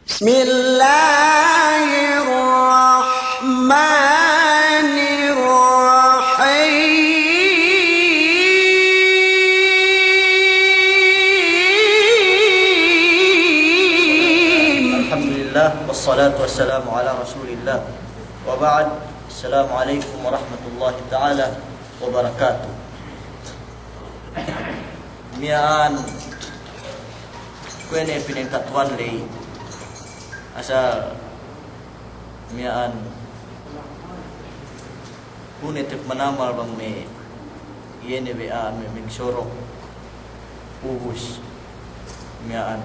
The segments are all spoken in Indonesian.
Bismillahirrahmanirrahim. Alhamdulillah wassalatu wassalamu ala Rasulillah. Wa ba'd. Assalamualaikum warahmatullahi taala wabarakatuh. Mian kuene pinengkatuan lei asal mian kune tep manamal bang me yene be a me sorok ubus mian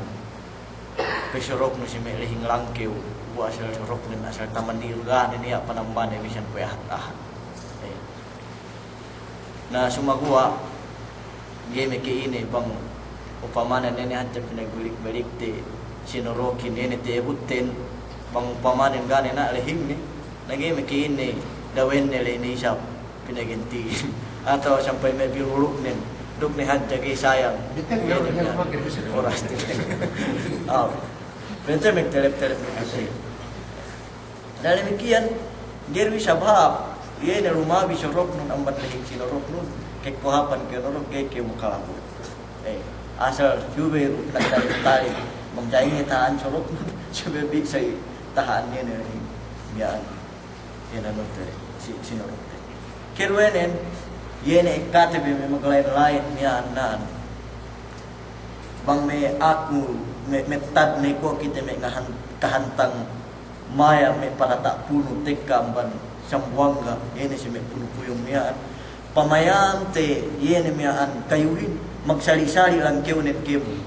pesorok no si me lehing langkeu bu asal sorok nen asal taman diurgan ini apa namban emission pe ah. Nah sumagua game ke ini bang upamana nene hatta pinagbulik-balik te sinorokin nene te hutten bang upamana gane na lehing ni nage me ke ini dawen nele ni sap pinagenti atau sampai me biluluk nen duk ne hatta ge sayang oras te ah bente me telep me dalam demikian gerwi sabab ye ne rumah bisorok nun ambat lehing sinorok nun kek pohapan ke norok ke mukalabu asal jube nak tali menjai tahan sorok jube bisa tahan ni biar yana note si norok kerwenen yene kate be memang lain ya nan bang me aku metad me ko kita me ngahan kahantang maya me para tak punu tekamban sambuanga yene si me punu puyung mian pamayam te yene mian kayuhin magsali-sali lang keu net kemu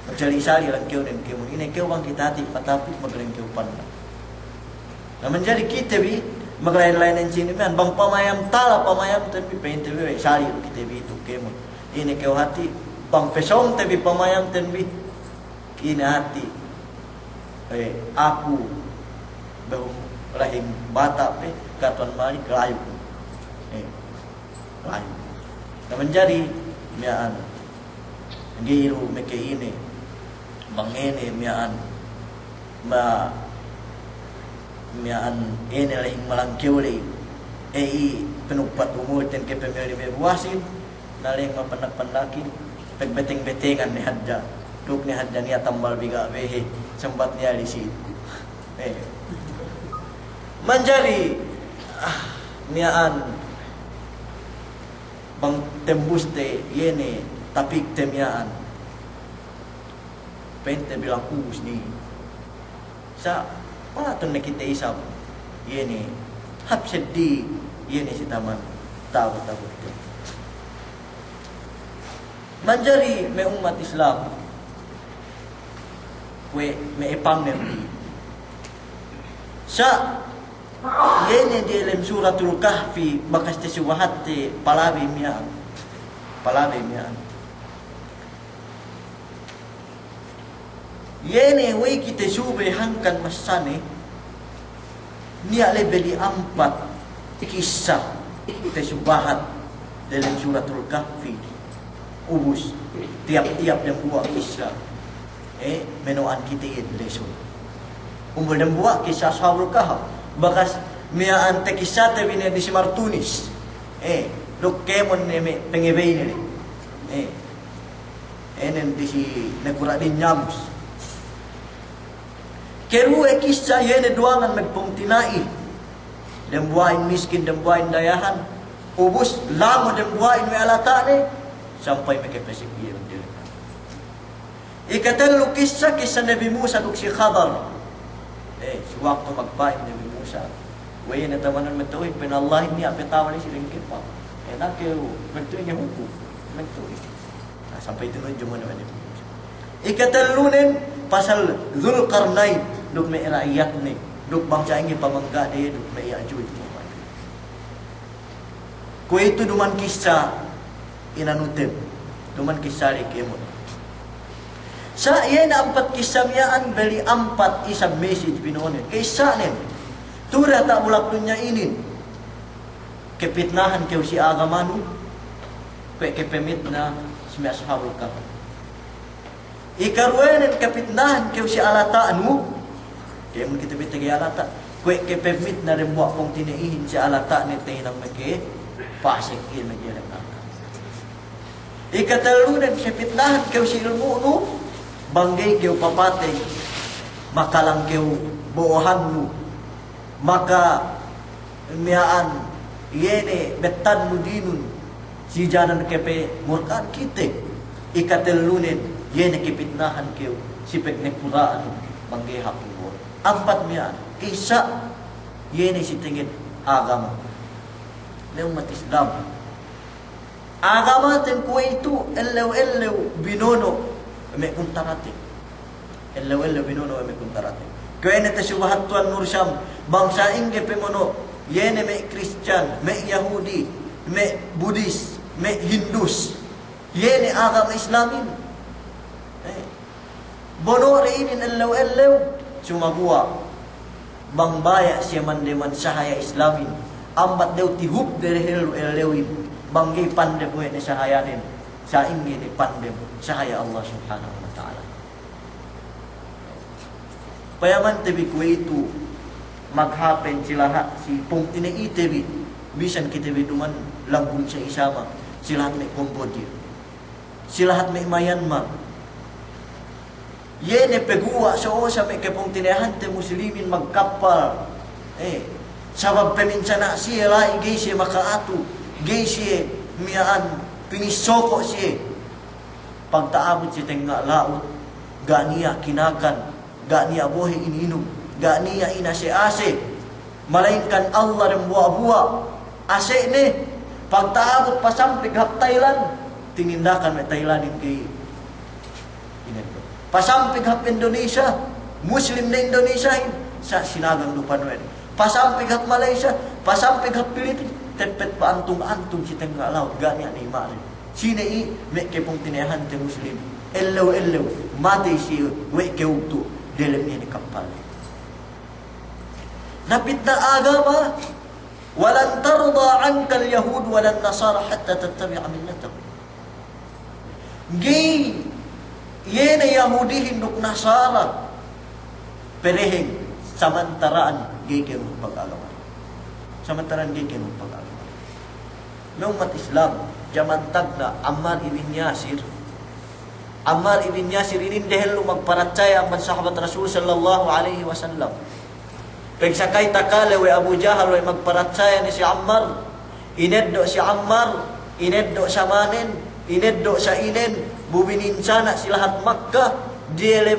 magsali-sali lang keu net kemu ini keu bang kita hati patapit magaling keu pan nah menjadi kita bi maglain-lainan sini mian bang pamayam tala pamayam tapi pente bi sali kita bi tu kemu ini keu hati bang pesong tapi pamayam tenbi ini hati aku bau rahim bata pe katuan mali kelayu layu nah menjadi mian giru meke ini mangene mian mian ene lehing malangkeuli penupat umur ten ke pemili bebuasin naleng mapandak-pandakin pegbeteng-betengan ni hadja duk ni hadja niya tambal biga behe sempat niya lisit menjadi mian bang tembus te yene tapi temiaan pente bilang kubus ni sa palatun na kita isap yene hap sedih yene si taman tahu te manjari me umat Islam we me epam nerdi sa yene di dalam suratul kahfi bakas te suwahat te palabi mian yene we kita sube hangkan masane niya lebeli 4 kisah te subahat dalam suratul kahfi ubus tiap-tiap dan buat kisah menuan kita lesun umbul dan buat kisah Ashabul Kahf bakas miaan te kisah te bine di Simartunis dok kemon ne me pengebe ini enen di si nakura din nyabus keru kisah yene duangan magpungtinai dan buain miskin dan buain dayahan ubus lamo dan buain me alatane sampai me kepesik dia ikatan lu kisah Nabi Musa duk si Khadar sewaktu magpain Nabi Musa way na tamanan matuloy pinallahin niya petawa ni silang kipa enak keu bentuk niya hukum bentuk sampai tunjuk mo naman ikatalunin pasal Zulkarnain duk may rakyat ni duk bangsa ingi pamangga de duk may ajuy ko itu duman kisah inanutem duman kisah likemon sa iyan 4 kisah miyaan beli 4 isang message pinonin kisah nin tura tak bulak dunya inin kepitnahan keu si agamanu pe kepemit na si Ashabul Kahf Ikaruenen kapitnahan kau si alataan mo. Kaya mo kita bitagay alata. Kwe ke permit na rin buwak kong tiniihin si alata ni tinang magi pasik il magi lang. Ikatalunan kapitnahan kau si ilmu no. Banggay kau papatay. Makalang kau buohan mo. Maka miyaan yene betan mo dinun. Si janan kepe murkaan kita. Ikatalunan yene kapitnahan kau si peknekuraan banggay hapon mo. Ampat miyaan. Kisa yene si tingin agama. Leong mat Islam. Agama ten ko itu elew binono me kuntarate. Elew binono me kuntarate. Kaya ta subahat tuan Nursyam bangsa inge pemono yene me Christian, me Yahudi, me Buddhis, me Hindus. Yene agama Islamin. Bono reinin elew sumagua bang baya siya mandeman sahaya Islamin ambat dew tihub dari helu elewin banggi pandem we ni sahayanin sa ingi ni pandem sahaya Allah Subhanahu wa taala. Payaman tebi ko itu maghapen silaha si pung itebi bisan kita biduman lambun sa isama silahat may Cambodia silahat may Myanmar yene peguwa sa may kepong tinehante muslimin magkapal sabab peminsana siya lai gay siya makaatu gay siya miyaan pinisoko siya pagtaabot siya tenga laot ganiya kinakan ganiya bohe ininom ganiya inase-ase malainkan Allah rin buwa-buwa ase ni pagtaabot pasampig hap Thailand tinindakan may Thailandin kay pasampig hap Indonesia, Muslim na Indonesia sa sinagang lupa nuwen. Pasampig hap Malaysia, pasampig hap Pilipinas, tepet pa antong si tengah laut, ganyan ni mari. Sine i, me ke pong tinehan te Muslim. Elew, mati si we ke uktu, delem niya ni kapal. Napit na agama, walan tarda anka al-Yahud, walan Nasara, hatta tattabi'a millatahum. Gay, yene Yahudi hinduk Nasara pereheng samantaraan gayken pag-agawan. Samantaraan gayken pag-agawan. Nung mat Islam, jaman tagna Ammar ibn Yasir. Ammar ibn Yasir inin dahil magparacaya ang sahabat Rasul sallallahu alaihi wasallam. Pagsakay takale we Abu Jahal we magparacaya ni si Ammar. Ineddo si Ammar, ineddo sa manen, ineddo sa inen. Bubinin sana silahat Makkah dielem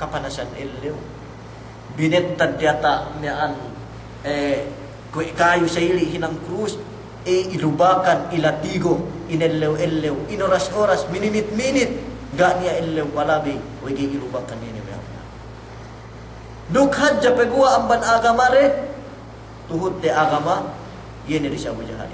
kapanasan elew binetad yata niyan kayu sa ili hinang krus ilubakan ilatigo inelew inoras-oras minit-minit ganya elew palabi wagi ilubakan ini dukhad ja pegua amban agama re tuhut de agama yene di Abu Jahal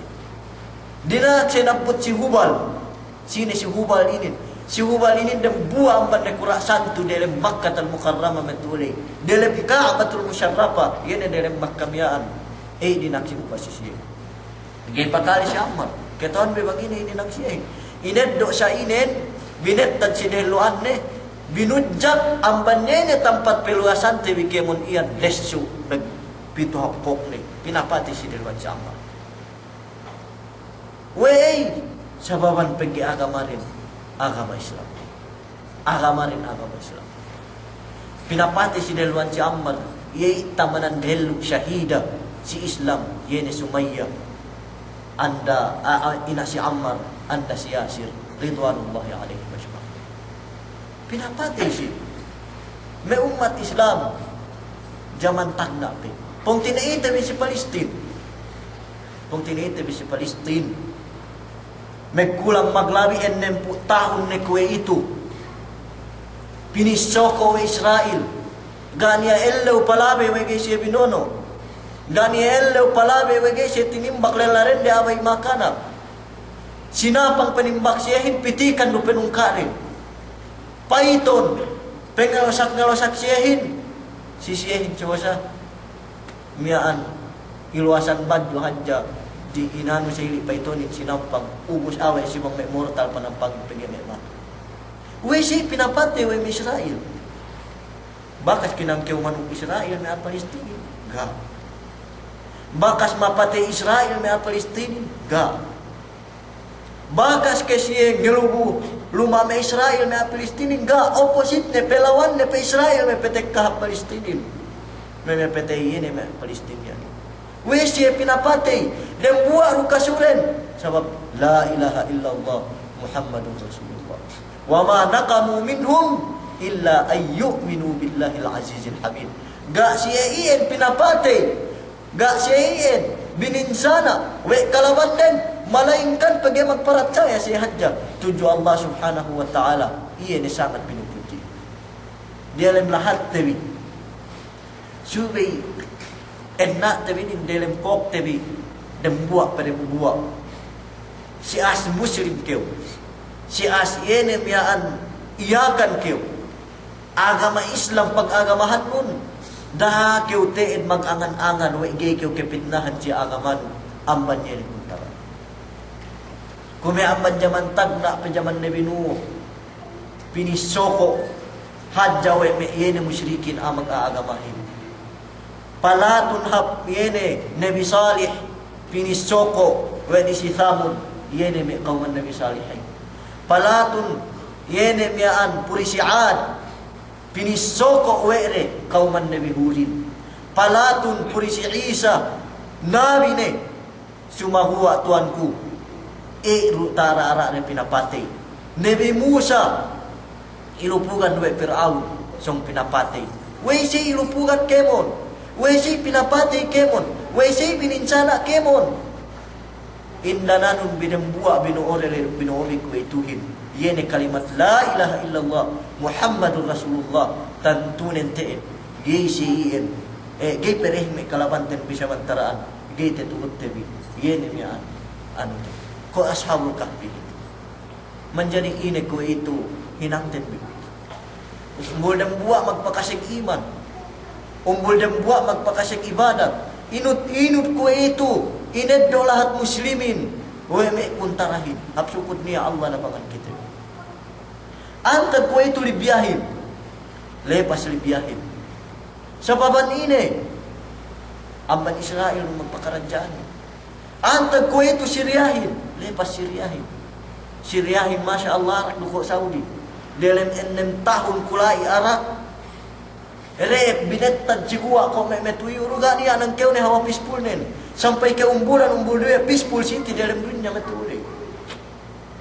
dina senaput si Hubal. Sini si Hubal ini? Si Hubal ini dan buah amban nekura santu dalam Makkah al-Mukarramah metule. Dalam Ka'batul Musyarrafah, ini dalam Makkah miyaan. Dinaksi upasisi. Gay pakali si Ammar. Ketawan bebang ini dinaksi. Ineddo sa inen, binettad si deluan ne, binujak ambannya ne tempat peluasan tewi kemon iyan lesu nagpito hapok ne. Pinapati si deluan si Ammar. Sababan pergi agama Islam. Agama Islam. Pinapati si Delwan si Ammar, yay tamanan delu syahida si Islam, yene Sumayyah. Anda ina si Ammar, anda si Yasir, ridwanullahi alaihi majma'in. Pinapati si may umat Islam zaman tagna pe. Pong tinaita si Palestine. Megkulang maglabi 60 tahun ne kue itu. Pinisoko Israel. Gania ellew palabe wege siya binono. Gania ellew palabe wege siya tinimbak lelaren de away makana. Sinapang panimbak siyahin pitikan no penungkarin. Paiton. Pengalosak siyahin. Sisiyahin siya miyaan iluasan badyo hadja. Di inano sa ili paitonin sinampang ubus away si mga mortal panampang pagyamet. Wesi pinapate we Israel. Bakas kinangkeu manuk Israel me Palestina. Ga. Bakas mapate Israel me Palestina. Ga. Bakas kesie ngelubu luma me Israel me Palestina. Ga. Opposite ne pelawan ne pe Israel me petek ka Palestina. Me pete ini me Palestina. Wesi pinapate dan buat rukasuren sebab la ilaha illallah Muhammadur Rasulullah. Wa ma naqamu minhum illa ayyuminu billahil azizil hamid. Gak siyein pinapate, gak siyein bininsana we kalabaten malainkan pergi magpercaya si hajja tuju Allah Subhanahu wa taala. Iya ni sangat pinupuji. Dia lem lahat tebi. Subi enak tebi ni dalam kok tebi dan buat pada buat. Si as muslim keu. Si as yene miaan iyakan keu. Agama Islam pag-agamahan nun. Dah keu teen mag-angan-angan we gay keu kepitnahan si agaman amban yene kuntara. Kume amban zaman tagna pa zaman Nabi Nuh. Pinisoko hadja we me yene musyrikin amag aagamahin. Palatun hap yene Nabi Salih pinisoko we di si Thamud yene me kauman Nabi Salih. Palatun yene miaan purisiad pinisoko we re kauman Nabi Hudin. Palatun purisi Isa nabi ne sumahua tuanku rutara ara re pinapate. Nabi Musa ilupugan we Firaun song pinapate. We si ilupugan kemon. Wesi pinapati kemon, wesi bininsana kemon. Indananun binembua binuorele binuomi kuituhin. Yene kalimat la ilaha illallah Muhammadur Rasulullah tantunen teen. Geisiin. Gei perehme kalabanten bisa mantaraan. Gei tetuhut tebi. Yene mian anu. Ko ashabul kahfi. Menjadi ini ko itu hinang tebi. Umbul dan buat magpakasig iman. Umbul dan buat magpakasig ibadat. Inut-inut ko itu. Ineddo lahat muslimin. Weme kuntarahin. Hapsukod niya Allah na pangan kita. Antag ko itu libiyahin. Lepas libiyahin. Sa baban ini. Amban Israel magpakarajaan. Antag ko itu siriyahin. Lepas siriyahin. Siriyahin Masya Allah duko Saudi. Dalam 6 tahun kulai Arab. Rep binettad sigua ko metuyo ruga niya nang keu ne hawa peaceful nen sampai ke umbul dia peaceful city dalam dunia metule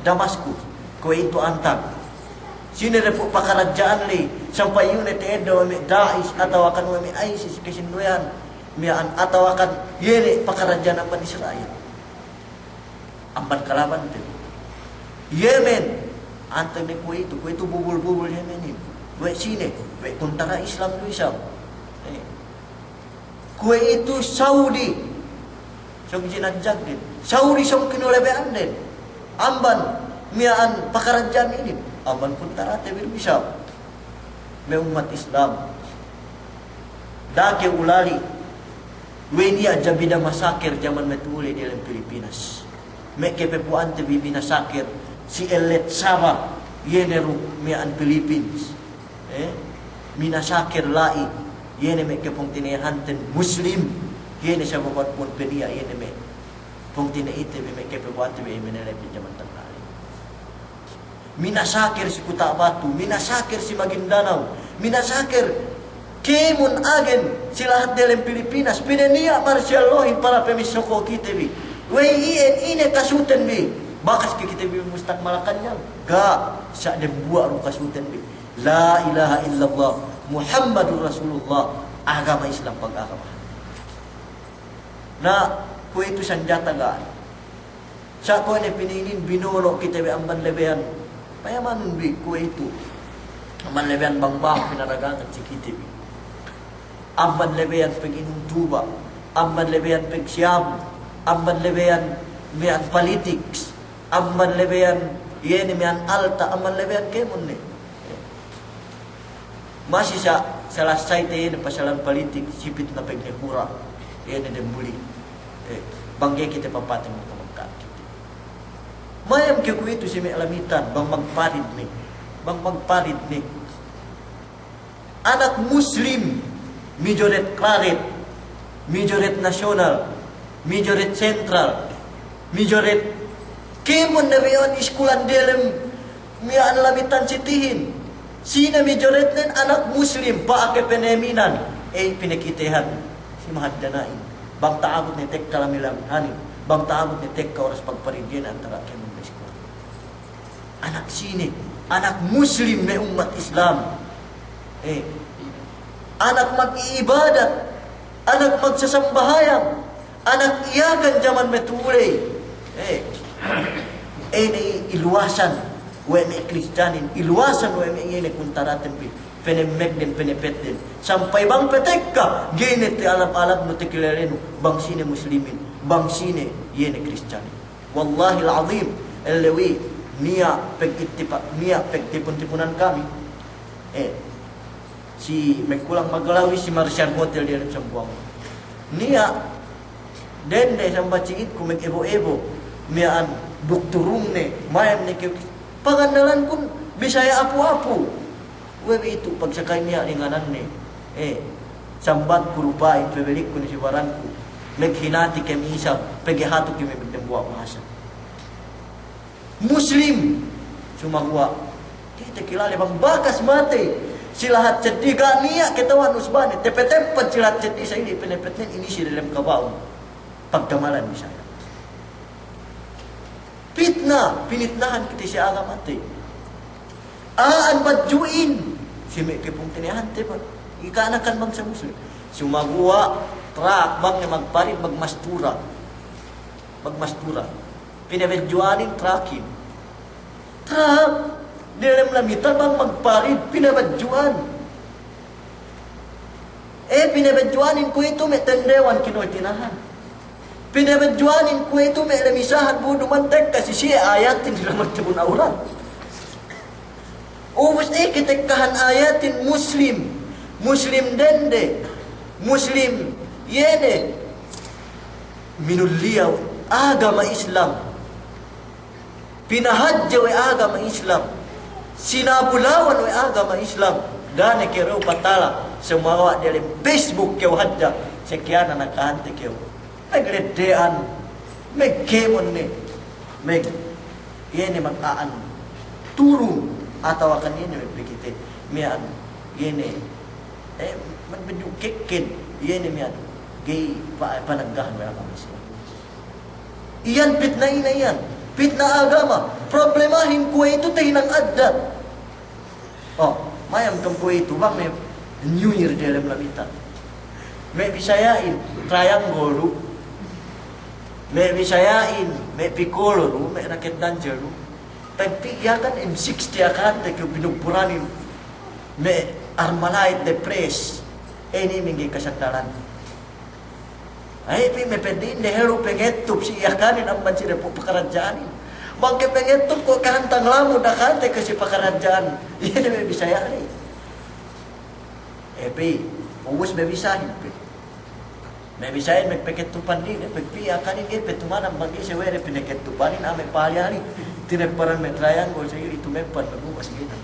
Damaskus ko itu antag sini repu pakarajaan li sampai unit edo me Daesh atau akan me ISIS kesinduyan mian atau akan yene pakarajaan amban Israel amban kalaban te Yemen antag ne ko itu bubul-bubul Yemen ini we sini, we kuntara Islam tu Islam. Kue itu Saudi, song jinajak din. Saudi song kinulebean din. Amban miaan pakarajaan ini. Amban kuntara tebir Islam. Me umat Islam. Dake ulali. We dia jabida masakir zaman metule di dalam Pilipinas. Me kepepuan tebi binasakir si elet sama yeneru miaan Philippines. Minasakir lai yene me ke pongtine hanten muslim yene sa babat pun pedia yene me pongtine ite me ke pebuat me menele pinjaman tanali minasakir si Kuta Batu minasakir si Maguindanao minasakir kemun agen silahat dalam Pilipinas pinenia martial law para pemisoko kita bi we ine kasuten bi bakas ke kita bi mustak malakannya ga sa de buat ru kasuten bi la ilaha illallah Muhammadur Rasulullah agama Islam pag-agama. Na ko itu senjata ga. Sa ko ne pininin binuno kita be amban lebean. Payaman bi ko itu. Amban lebean bangbang pinaragangan si kita bi. Amban lebean penginum tuba, amban lebean pegsiam, amban lebean mian politics, amban lebean yene mian alta, amban lebean kemon ne. Masih selesai teh pasalan politik sipit na pegnehura yan na dembuli bangge kita papatin mo kamangka kita mayam ke ku itu si may alamitan bang magparid ni bang magparit ni anak Muslim majoret klaret, majoret nasional, majoret sentral, majoret kemon na beyon iskulan dalam mian lamitan sitihin. Sina majoret nen anak Muslim paake peneminan pinakitehan si mahaddanain. Bang taabot ni tek kalamilang hani, bang taabot ni tek ka oras pagparidyan antara kemon na iskulan. Anak sini, anak Muslim na umat Islam. Anak mag-iibadat, anak magsasambahayang, anak iyakan zaman metulay. Na iluwasan, may Kristiyanin, iluwasan may ingin kuntaratin penemek din, penepet din. Sampai bang petek ka, ginit ti alap-alap no ti kilaren, bang sine Muslimin, bang sine yene Kristiyanin. Wallahi al-azim, elewi, niya pagtipon-tipunan kami. Si magkulang maglawi si Martian Hotel di dalam sambuang. Niya dende sambat cingit ku mag-ebo-ebo. Miaan doktorung ne, mayam ne pangandalan kun Bisaya apu-apu. Wewe itu pagsakay niya inganan ne. Sambat ku rupay pebelik ku ni si waranku. Naghinati kami isa, pagihato kami magdambuwa masa. Muslim sumaguwa. Kita kilala bang bakas mati. Silahat cedi niya ketawan usbani tepet-tepet silahat cedi sa ini penepetnya ini si dalam kabaw pagkamalan Bisaya. Fitnah pinitnahan kita si agama mati. Aan badjuin si may kipong tinihan tepa ikanakan bangsa Muslim. Sumaguwa trak bang na magparin magmastura. Pinabedjuanin trakin. Trak dalam lamitan bang magparid pinabadjuan. Pinabadjuanin ko ito may tendewan kinoy tinahan. Pinabadjuanin ko ito may lamisahan budo mantek kasi siya ayatin sila magtabon auran. Ubus kitekahan ayatin Muslim dende, Muslim yene, minuliyaw agama Islam. Pinahadya ay agama Islam. Sinabulawan ay agama Islam. Gane kero patala sumawa dalam Facebook keu hadja sekian nakahante keu. Megledean, megkemon ne, meg yene makaan turun atau akan ini begitu mian yene magbedukeken yene mian gay panaggahan ng agama Islam. Iyan fitna yan. Fitna agama. Problemahin ko ito tayo ng adat. Mayam kang ko ito. Bang may New Year dalam lamitan. May bisayain triangle. May bisayain may piccolo. May raket dancer. Pagpiyakan M60 akan tayo pinugpuranin. May Armalite depress. Ini mingi kasandalan. Ay, may pedin de hero pengetup si yakanin ang mansira po pakarajaan. Bangke pengetup ko kahantang lamu dakante kasi pakarajaan. Yan may Bisaya rin. Ubus may Bisahin. May Bisahin magpeketupan din. Pagpiyakanin kayo, petumanang bagi siya were pineketupanin. May palyari. Tineparan may triangle sa iyo. Itumepan, magumas gina.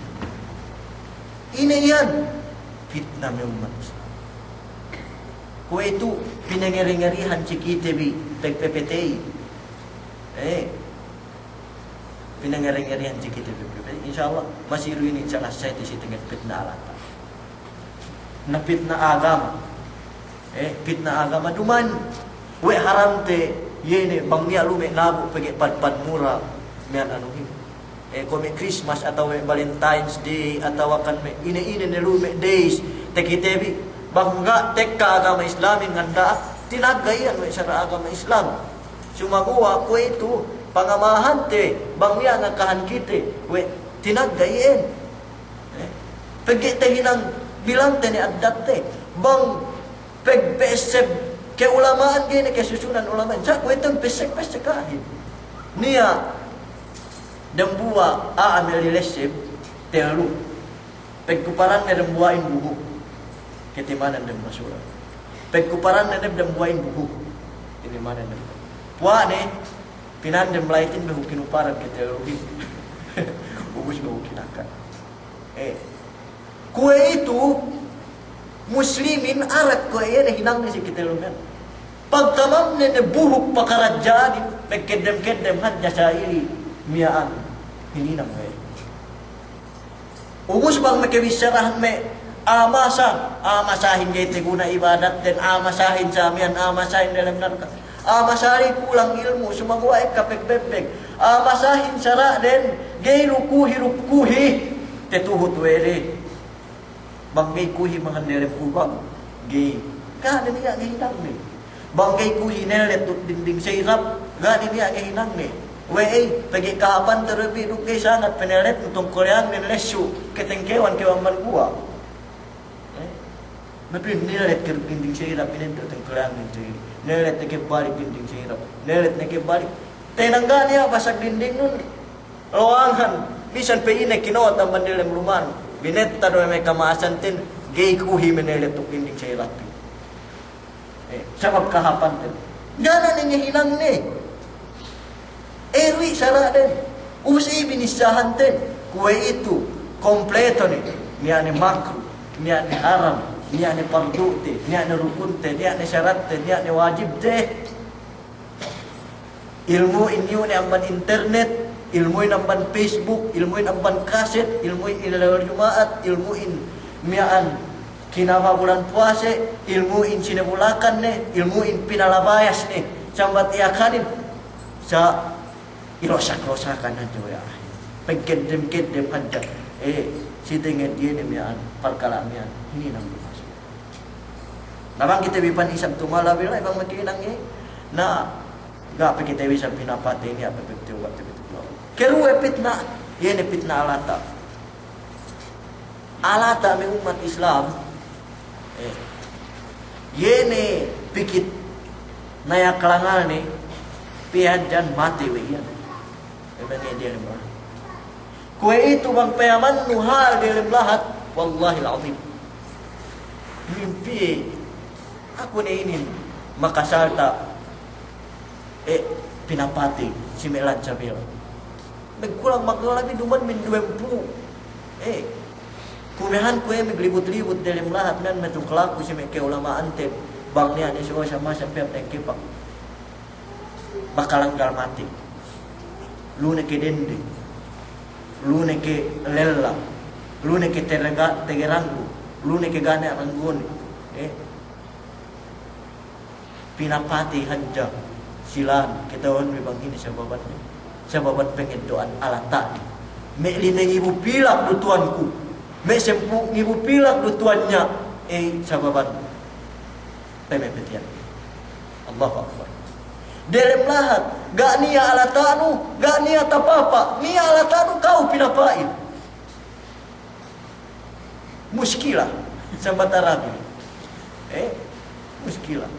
Ina yan. Fitna may umat. Kung ito, pinangari-ngarihan si Kitebi, tagpepetay. Pinangari-ngarihan si Kitebi. InsyaAllah, masiru ini sa lasay si tingkat fitna alata. Na fitna agama. Fitna agama duman. We haram te, yene, bang niya lume nabo, pagi padpad mura, miyan anuhin. Kung may Christmas, atau may Valentine's Day, atau akan may ine-ine ni lume days, te Kitebi, bangga tekka agama Islamin nganda tinagayan we sa agama Islam sumaguwa ko ito pangamahan te bangya nga kahan kite we tinagayen pagite hinang bilang te ni addat te bang pagpeseb ke ulamaan gini ke susunan ulamaan sa ko itong pesek kahin niya dambuwa aamel leseb telu pagkuparan na dambuwain buhok ketimanan dan basura. Pagkuparan na nabdang buhayin buhok. Ketimanan dan puwa ne, pinandang melaitin bahuk kinuparan keteruhin. Ubus bahuk kinakan. Kue itu muslimin arat kue ya hinang ni si kita lumen. Pagtamam ni buhuk pakarajaan pagkedem-kedem hadya sa ili miyaan hininang kue. Ubus bang makibisarahan me amasahin gayte guna ibadat din amasahin sa amin amasahin dalam narka amasahin kulang ilmu sumagawa kapeg-bebeg amasahin sara din gay rukuhi tetuhut wele banggay kuhi mga nilip ubang gay gana niya gahinang ni banggay kuhi nilet dinding sirap gana niya gahinang ni wei pagi kapan terlebih dukay sangat penelet untuk korean dan lesu ketengkewan kewan gua Mepin nilet ke dinding sirap pinendo tengkorean itu nilet ke balik dinding sirap nilet ke balik tenanggan ya basak dinding nun loangan bisan pe ine kinawat ang mandilem luman binetta do may kamaasan tin gay kuhi menelet tuk dinding sirap sabab kahapan tin gana niya hinang ni Erwi sara din. Usi binisahan din. Kue itu kompleto ni. Niya ni makro, niya ni haram, niya ni pardu te, niya ni rukun te, niya ni syarat te, niya ni wajib te. Ilmu inyo ni amban internet, ilmu in amban Facebook, ilmu in amban kaset, ilmu in ilalawar jumaat, ilmu in miyaan kinama bulan puase, ilmu in sinebulakan ne, ilmu in pinalabayas ne. Sambat iakanin sa irosak-rosakan na jo ya. Pagkedem-kedem hadda. Sitingin dia ni mian perkalamian. Ini nang masuk. Namang kita bipan isang tumala bila ibang makinang na gak kita bisa pinapati ini apa betul waktu betul. Keruwe fitnah, ini fitnah alata. Alata may umat Islam. Yene pikit naya kelangal ni pihak jan mati weyan. Emangnya dia lemah. Kue itu bang payaman nuhal dia lemlahat. Wallahil azim. Mimpi aku ni ini makasalta pinapati si melan sabil. Nagkulang maglalabi duman min 20. Kumehan kue meglibut-libut dia lemlahat dan metuklaku si meke ulama antep. Bang niya ni suwa sama sampai kipak. Bakalanggal mati. Lune ke dende, lune ke lella, lune ke tegerangu, lune ke gane ranggoni. Pinapati hanja silan ketahuan memang ini sababat pengen doan ala tadi. Mek lima ibu pilak du tuanku, mek sempu ibu pilak du tuannya. Sababat pemepetian. Allahu Akbar. Dalam lahat, gak niya alatanu, gak niya tapapa, niya alatanu kau pinapain. Muskilah, sambat Arabi. Muskilah.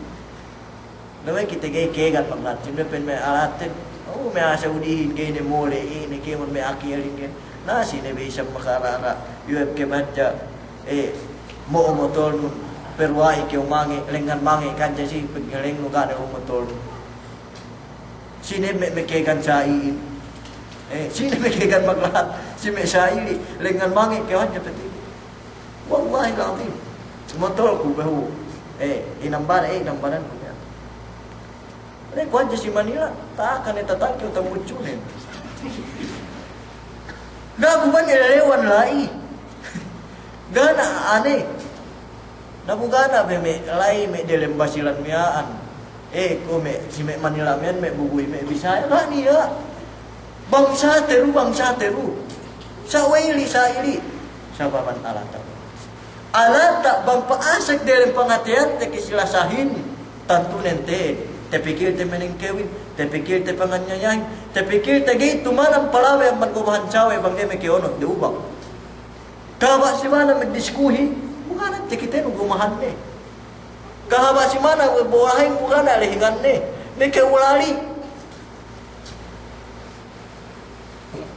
Namanya kita gaya-gayakan panglatin, pen may alatin, may asa udihin kayo ni mole, ini kayo may akiyarin kayo. Nasi na bisa makarara, yuweb ke badya, mo umotol nun, perwai kayo mangi, lengan mangi, kanya si paggaling no gana umotol nun. Sini mekegan sain, sini mekegan maglahat, si me saili, lengan mangi kawan peti. Wallahi alazim, motol ku bahu, inambaran ku ya. Kuan si Manila, tak akan itatangki utang mucunin. Nabugan ilalewan lai, gana aneh, nabugana me lai me dalam basilan miaan. Si mek Manila men mek bubui mek Bisaya lah ni ya. Bangsa teru sa waili sababan alata bang paasek dalam pengatian te kisilasahin tantu nente te pikir te menengkewin te pikir te panganyayahin te pikir te gitu manang palawe ang magkubahan cawe bang de mekionot de ubang kawa si mana magdiskuhi bukan te kita nugumahan ne kahaba si mana buahin bukan alihingan ne mekewulali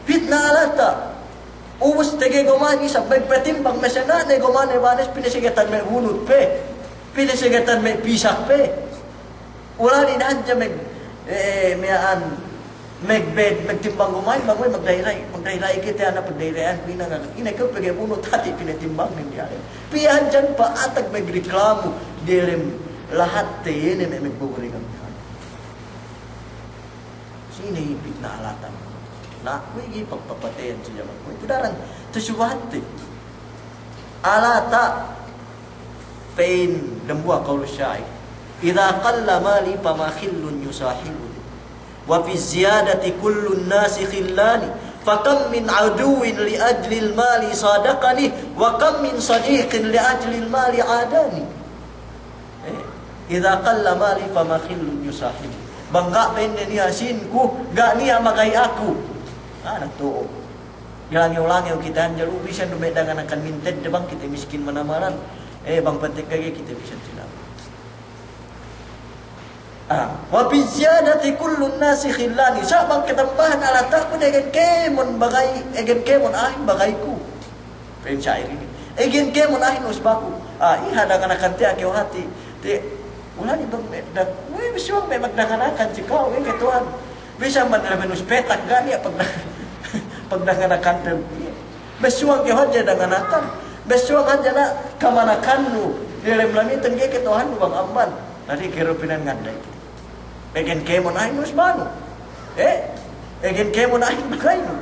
fitnah alata ubus tege gomani sampai petimbang mesena ne gomane banes pinesigetan me hunut pe pinesigetan me pisak pe ulali nanja me mean Magtimbang kumain, bangoy magdairay kita na pagdairayan ko ina ka pagabuno tati pinatimbang niya. Piyan dyan pa atag magreklamo dilem lahat tayo na may magbubuli kami. Sinihipit na alatan. Na, wigi pagpapatayan siya man ko. Ito darang, tasuwate. Alata, pain, dambuha kaulo siya. Ida qalla mali pamakhillun yusahibun. Wa fi ziyadati kullun nasi khillani. Fakam min aduwin li ajlil mali sadaqani. Wa kam min sadiqin li ajlil mali adani. Ida qalla mali pamakhillun yusahibun. Bangga pende niya sinku, ga niya magay ako. Nagtuo. Ulangi-ulangi kita anjalo bisa dumedangan akan minted de bang kita miskin manamaran. Bang penting kage kita bisa sila. Wa bi ziyadati kullun nasi khillani. Sa bang ketambahan alata ko degen kemon bagay, egen kemon ahin bagayku. Pen syair ini. Egen kemon ahin usbaku. Ihadangan akan ti akeu hati. Ti ulah di bang medak. Bisa may magdanganakan si kau ketuan. Bisa man menus petak gani pagdanganakan tem. Besuang ke hoja danganakan. Besuang aja na kamanakan nu. Dilem lamitan ke ketuhan nu bang amban. Tadi kerupinan ngandai. Egen kemon ahin nus banu. Egen kemon ahin bagay nu.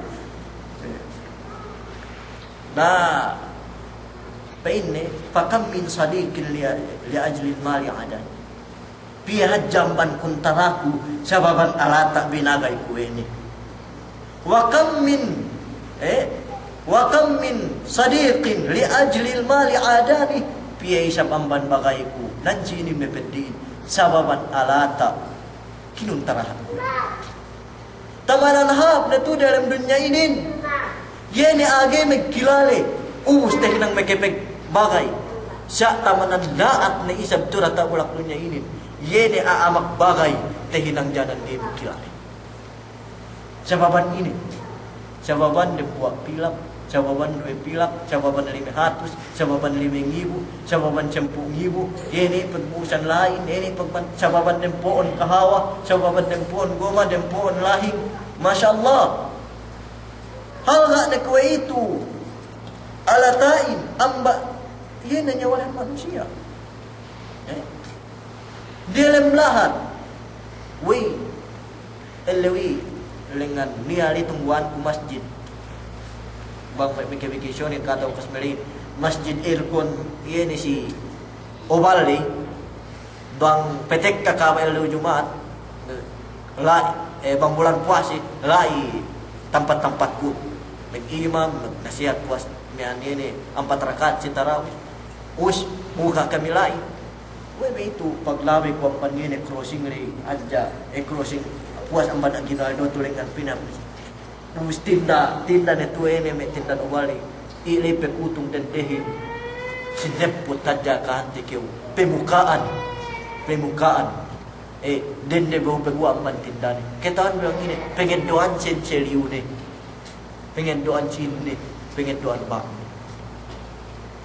Nah, paine fakam min sadiqin li ajli mali adan. Pihak jamban kuntaraku sababan alata binagay ko ini. Wa kam min sadiqin li ajlil mali adani pihak sabamban bagay ko nanti ini mepedin sababan alata kinuntarahan. Tamanan hab na tu dalam dunia ini. Yene age megkilale ubus teh nang mekepek bagay. Sa tamanan daat na isab tu rata bulak dunia ini. Yene aamak bagay tehinang janan di kilai. Sababan ini, sababan de buat pilak, sababan dua pilak, sababan 500, sababan 5.000, sababan 10.000. Yene pagbusan lain, yene sababan dempoon kahawa, sababan dempoon goma, dempoon lahing. Masya Allah. Hal na kuwa itu alatain amba yene nyawalan manusia. Dalam lahat, elewi dengan niali tungguan ku masjid. Bang vacation yang kata kasmeri masjid Irkon ini si Obaldi bang petek kakak elu Jumat bang bulan puasa lai tempat-tempatku imam nasihat puas ini 4 rakaat sitarawih muka kami lai. Itu paglawi ko ang panine crossing ri adja crossing puas ang badak kita do tulengan pinam. Numus tinda netu ene me tinda wali ilipe kutung dan dehin sinep putaja kanti keu pemukaan dende bau pegua man tinda ni ketaan bilang ini pengen doan celiu ni pengen doan cini pengen doan bang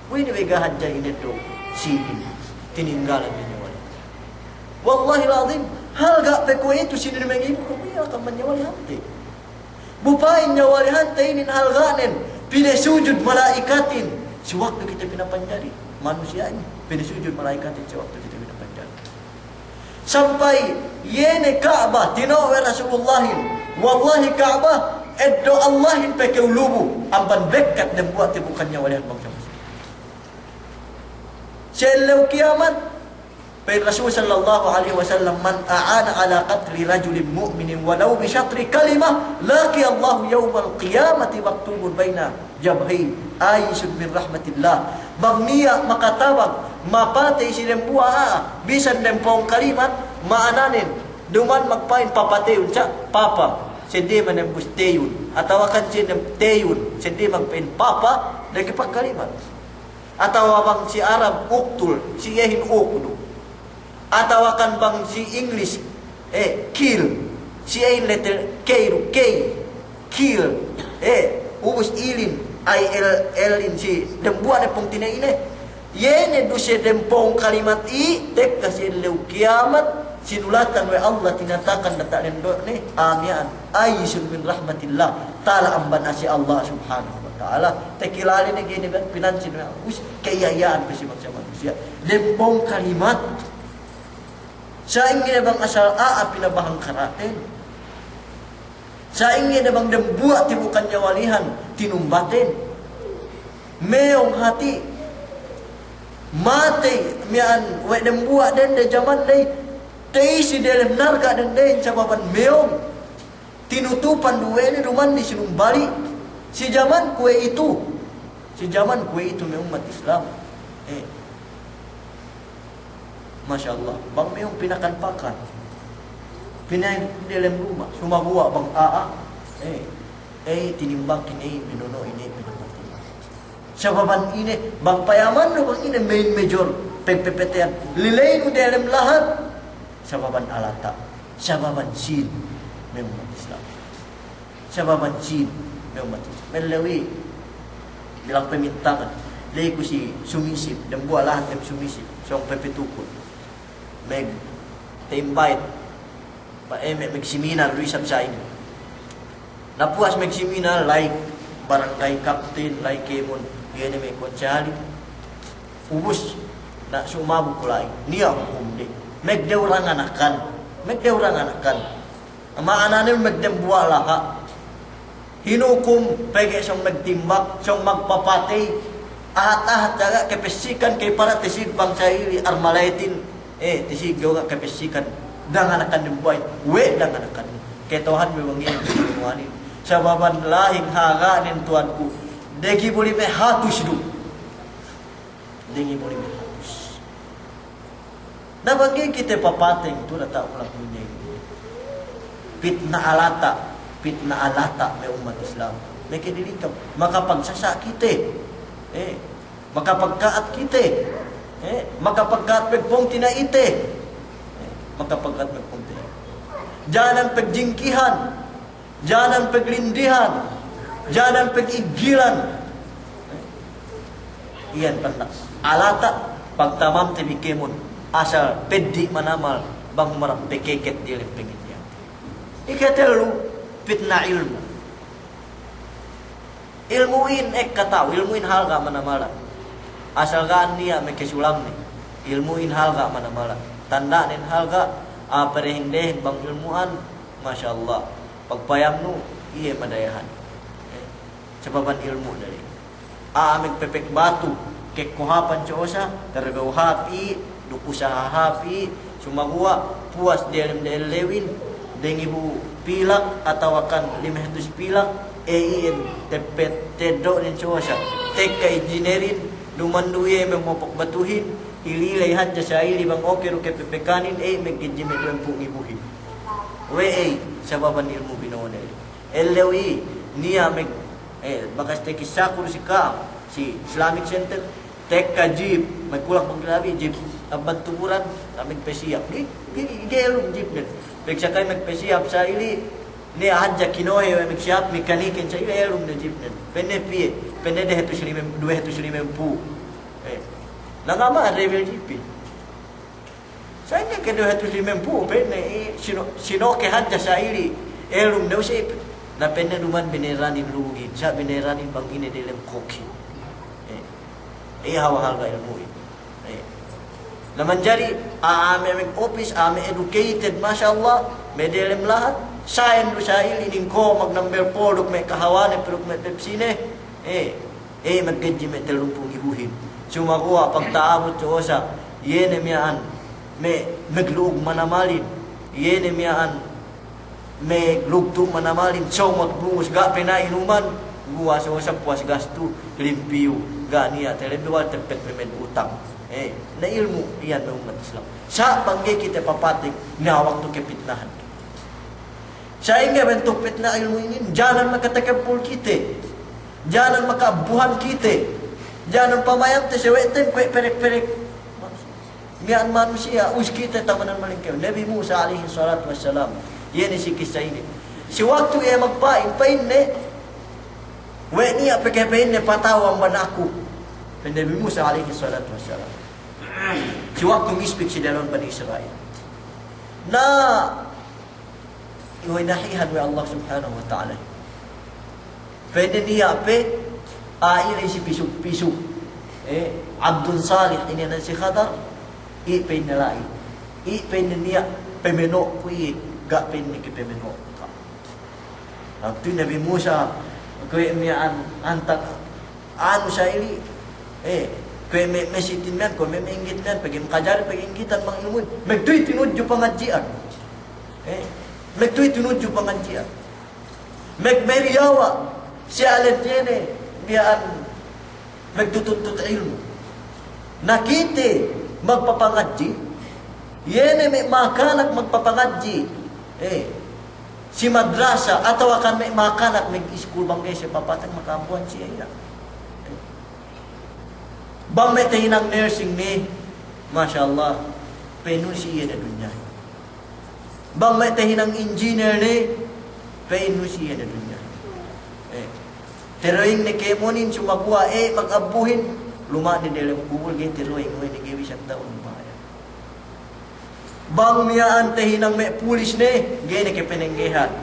wini bega hanja ini do sini tininggalan niya wali. Wallahi lazim, hal gak peko itu sini mengibu kami akan menyawali hati. Bupain nyawali hati ini hal ganen, pilih sujud malaikatin. Sewaktu kita pinapanjari manusia ini, pilih sujud malaikatin sewaktu kita pinapanjari. Sampai yene Ka'bah tinawe Rasulullahin. Wallahi Ka'bah eddo Allahin peke ulubu amban bekat dan buat bukan nyawali hati bangsa. Selalu kiamat Baik Rasul sallallahu alaihi wasallam man a'ana ala qatli rajulin mu'minin walau bi syatri kalimah laqi Allah yaumal qiyamati maktubun baina jabhi aisyun min rahmatillah. Bang niya makatawag mapatay si buah bisan dempong kalimat maananin duman magpain papatayun sa papa sindi manembus teyun atau kan sindi teyun sindi magpain papa lagi pagkalimat atau bang si Arab uktul si yahin ukdu atau kan bang si English kill si yahin letter k kill ubus ilin ilin si dembuan pong tinay ine yene do si dempong kalimat tek kasi lew kiamat sinulatan wa Allah tinatakan data lendok ni amian aisyun min rahmatillah taala amban asi Allah subhanahu wa taala tekilali ni gini kan pinansin us kayayaan pasi bangsa manusia lempong kalimat sa ingin bang asal pinabahang karaten sa ingin bang dembuat tibukan nyawalihan tinumbaten meong hati mati mian we dembuat den de zaman dai tei si dalam narga dan den sababan meong tinutupan duwe ni ruman di sinumbali si zaman kue itu me umat Islam Masya Allah bang meong pinakan pakan pinay dalam rumah semua gua bang tinimbang kini minono ini pinapati sababan ini bang payaman no bang ini main major peppetean lilain dalam lahat sababan alata, sababan jin memang Islam, sababan jin memang Islam. Melawi bilang pemintangan, leku si sumisip dan buatlah tem sumisip, song pepetukul, meg tembait, meg seminar lui sabsa ini. Napuas meg seminar like barangay kapten, like kemon, dia ni meg koncali, ubus nak sumabu kulai, niya hukum deh. Megde orang anakan maanane megde bualah ha hinukum pege song megtimbak song magpapatay ahat jaga kepesikan kay para tisig bangsa iri armalaitin tisig juga kepesikan danganakan dimbuay we danganakan kay Tuhan mewangin kuwanin sababan lahing haganin tuanku degi buli me hatus du degi buli me na bagi kita papating tu dah tak ulang punya fitnah alata me umat Islam mereka dilikam maka pagsasak kita maka pagkaat kita maka pagkaat pagpong tinaite maka pagkaat pagpong tinaite jangan pagjingkihan jangan paglindihan jangan pagigilan iyan pandak alata pagtamam tibikemun asal pedi manamal bang marap pekeket dia lempengit dia ikatelu fitnah ilmuin katau ilmuin hal ga manamala asal gan dia mekesulam ni ilmuin hal ga manamala tanda nin hal ga perehindeh bang ilmuan masyaallah pagpayam nu iye madayahan sababan ilmu dari amig pepek batu kek kuhapan ciosa tergau hapi usaha hapi cuma gua puas dia lewin dengan ibu pilak atau akan 500 pilak tepet tedok ni cuaca teka engineering dumanduye memopok batuhin ililay hadja sa ili bang okay ro kepepekanin megkidji medon pung ibuhin we sababan ilmu binone elewi niya meg bakas tekisakul si ka si Islamic Center teka jeep magkulak paglabi jeep abad tuburan kami pesiap ni gelum jeep ni peksa kay magpesiap sa ili ni hadja kinohe magsiap mekanikin sa ili elum na jeep ni pene de hetu silimem 250 nangama revel jeep sa nya ke 250 pene sino ke hadja sa ili elum na usip na pene duman bineranin lugi sa bineranin bang ini dilem koki hawa halga ilmu naman jari ame office ame educated masyaallah medelem lahat sain do sail ining ko mag number 4 duk me kahawane pero me pepsine maggadji me telumpung ihuhin cuma ko pagtaabot sa yene mian me meglug manamalin yene mian me lugtu manamalin somot bungus ga pena inuman gua sa puas gastu limpiu ga niya telebiwal tepet memen utang na ilmu iyan ng umat Islam sa bangge kita papatik na waktu kepitnahan sa inga bentuk fitnah ilmu ini jangan makatakapul kita jangan makabuhan kita jangan pamayam te seweten kwe perek-perek mian manusia us kita tamanan malingkaw Nabi Musa alaihi salatu wassalam yan si kisah ini si waktu ia magpain ne we niya pekepain ne patawang manaku Nabi Musa alaihi salatu wassalam si waktu ngispik si dalon Bani Israel na iwinahihan wa Allah subhanahu wa ta'ala. Pwede niya ilay si pisuk-pisuk. Abdul Salih ini na si Khadar, ipay nalai. Ipay niya pemeno kuy gapin ni kipemeno. Waktu Nabi Musa kuy niya antak anu sa ili. Kuy mesitin man ko memingit man pagi makajar pagi inggitan mang ilmu. Magtuy tinudyo pangadjian. Magtuy tinudyo pangadjian. Magmeriyawa si alet yene biyaan magtututut ilmu. Nakite magpapangadji. Yene may makanak magpapangadji. Si madrasa atau akan may makanak mag-school bangkay si papatang makabuan siya. Bang may tahinang nursing ni, Masya Allah, penuh siya na dunya. Bang may tahinang engineer ni, penuh siya na dunya. Teroing ni kemonin sumabuha, mag-abuhin, luma ni dalam kubul, gay teroing, ni gawi siyang taon bahaya. Bang miyaan tahinang may pulis ni, gay ni kepenenggehan.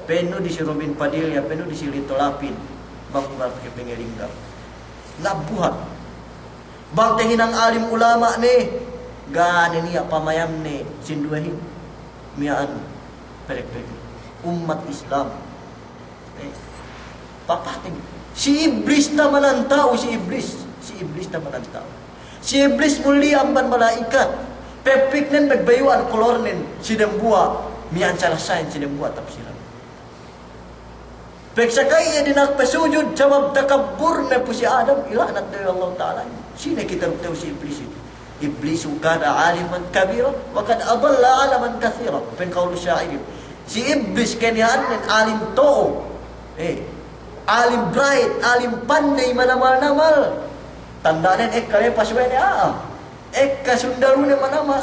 Penuh di si Robin Padilla, penuh di si Lito Lapin, bang kepengelinggap. Nabuhat. Bang tahinang alim ulama ni, gani niya pamayam ni sinduahin. Miyaan perek-perek. Umat Islam. Papating. Si Iblis naman ang tao, si Iblis. Si Iblis naman ang tao. Si Iblis muli ang malaikat. Pepik nen magbayuan kolor nen sinembua. Miyaan salasain sinembua tapsiran. Peksakay ya dinak pasujud sabab takabbur na po si Adam ilanat dari Allah Ta'ala. Sino kita ruptaw si Iblis itu? Iblis kada aliman kabira wa kad adalla alaman kathira. Penkaulu syair. Si Iblis kanyaan nen alim to. Alim bright, alim pandai manamal-namal. Tandaan kaya paswene kasundarune manamal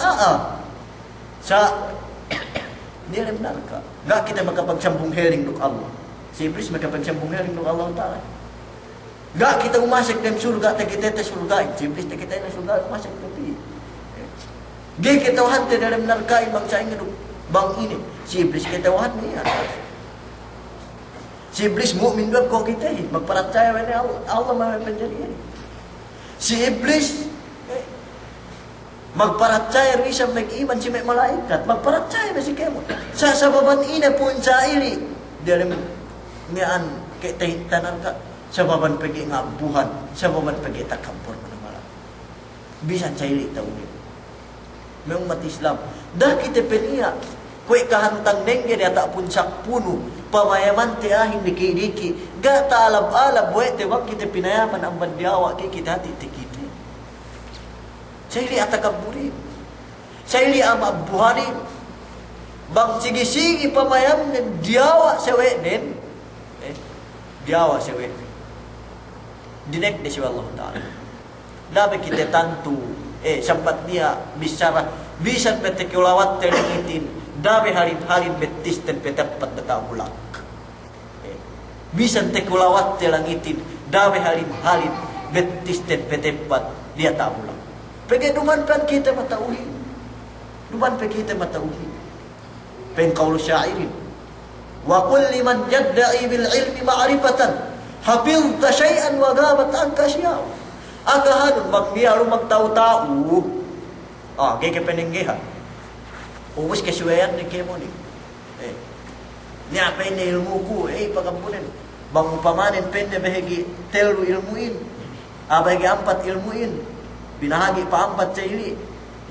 sa dia benar ka. Enggak kita makapagsambung heling duk Allah. Si Iblis makapagsambung heling duk Allah Ta'ala. Enggak kita umasik dalam surga, kita surga. Si Iblis kita na surga umasik tapi. Dia kita wahante dalam neraka bangsa ini bang ini. Si Iblis kita wahan niya. Si Iblis mukmin gak kok kita magpercaya wana Allah may penjarian. Si Iblis magpercaya rin siya mag-iman si may malaikat. Magpercaya na si kemo. Sa sababan ina pun sa ili. Dalam niyan tanan ka sa baban pagi ngabuhan, sa baban pagi takampur manamala. Bisan sa ili tawid. May umat Islam. Dah kita peniya kue kahantang nengge dia tak puncak puno pamayaman tiahin diki-diki gak tak alab-alab buat tewak kita pinayaman ang bandiawa kita hati kita sayli atakaburi sayli amabuhani bang sigi-sigi pamayam diawa sewe den diawa sewe dinek de Allah Ta'ala dapat kita tantu sempat dia bisa petekulawat terlitin dabe halin betis dan petepat betawulak. Bisan tekulawat telangitin dabe halin betis dan petepat dia tawulak. Pegi duman pan kita matauhin. Duman pe kita matauhin. Pen qaul syairin. Wa qul liman yad'i bil ilmi ma'rifatan hafizta syai'an wa ghabat anka syai'an. Akahan magbiya magtaw-taw. Gege penenggehan. Ubus kesuaian ni kemo ni. Ni apa ini ilmu ku? Pagampunan. Bang upamanin pende bahagi telu ilmuin. Bahagi 4 ilmuin. Binahagi pa 4 sa ili.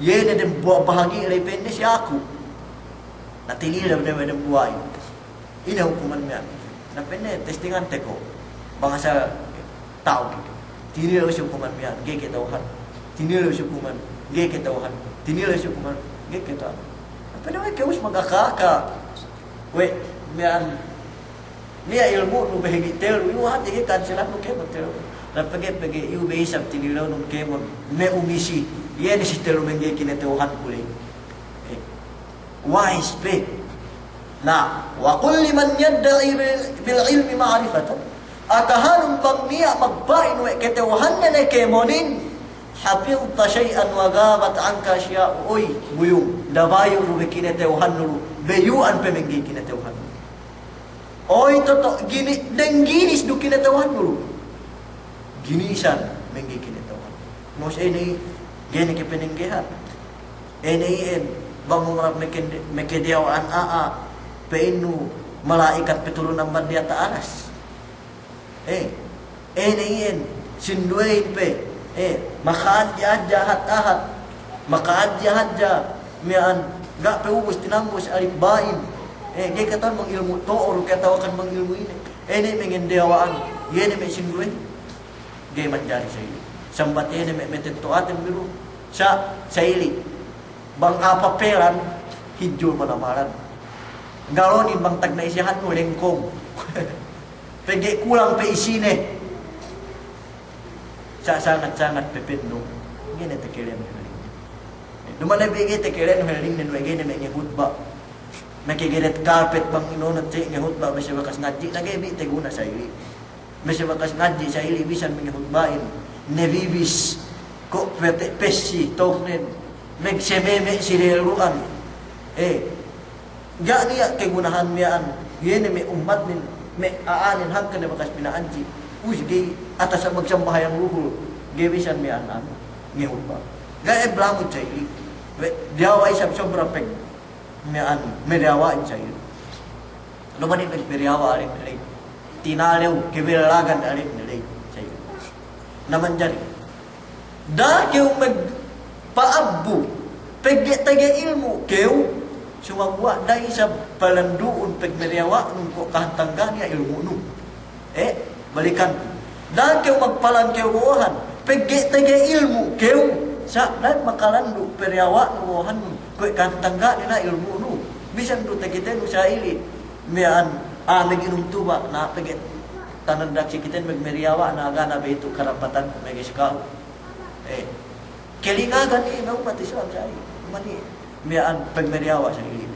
Yene den buah bahagi ilay pende si aku. Natinila na den buhay. Ina hukuman niya. Na pende testingan teko. Bangsa tao. Tinila si hukuman niya. Gege tauhan. Tinila si hukuman. Gege tauhan. Tinila si hukuman. Gege tauhan. Pero ay kaus magakaka. We, niya ilmu no bahigi telu, yu hat igi kanselan no kemo telu. Pagi yu behisap tinilaw no kemo me umisi. Yan si telu mengge kinateuhan kuli. Wise pe. Na, wa qul liman yad'i bil ilmi ma'rifatan. Akahanum bang niya magbain we keteuhan na kemonin. hafidta syai'an wa ghabat anka asya', oi buyung dabayo ru bekine teuhan lu beyuan pemenggi kine teuhan. Oi toto gini dengginis du kine teuhan lu. Ginisan menggi kine teuhan. Mos ini gene ke penenggehan. Enein bangun rap mekedewan peinu malaikat peturunan bandia ta'alas. Enein sinduin pe makaan jahat ahat makaan jahat mian gak peubus tinambus alif bain ge kata mengilmu to oru kata akan mengilmu ini mengendewaan yene me sinduin ge manjari sai sambat yene me metentoaten biru sa saili bang apa pelan hijau manamaran galonin bang tag na isihan mo lengkong pege kulang pe isine sangat-sangat pepetno ngene tekelen heling dumana bege tekelen heling nen wege ne me khutbah nakigeret carpet bang inonot te nge khutbah bese bakas ngaji nagebi teguna sa ili bese bakas ngaji sa ili bisan me khutbahin nevibis ko pete pesi toknen meg sememe sireluan ga niya kegunahan mian yene me umat min me aanin hangkan bakas pinaanji usgi atas magsambahayang luhur gebisan mi anan ngehut ba gae blamut cai diawai sab sobra pek mi an mediawa cai lo mani mediawa ale tinaleu kebelagan ale cai naman jari da keu meg paabbu pegge tege ilmu keu cuma buat dai sab palanduun peg mediawa nun ko kahantangan ya ilmu nu balikan dan keu magpalan keu buahan pegge tege ilmu keu sa dan makalandu periawa buahan kue kan tangga dina ilmu nu bisa du tege tenu sa ili mian meginum tuba na pegge tanan daksi kiten meg meriawa na gana be itu karapatan mege sekau kelingagan ni mau mati Islam sai mani mian peg meriawa sa ili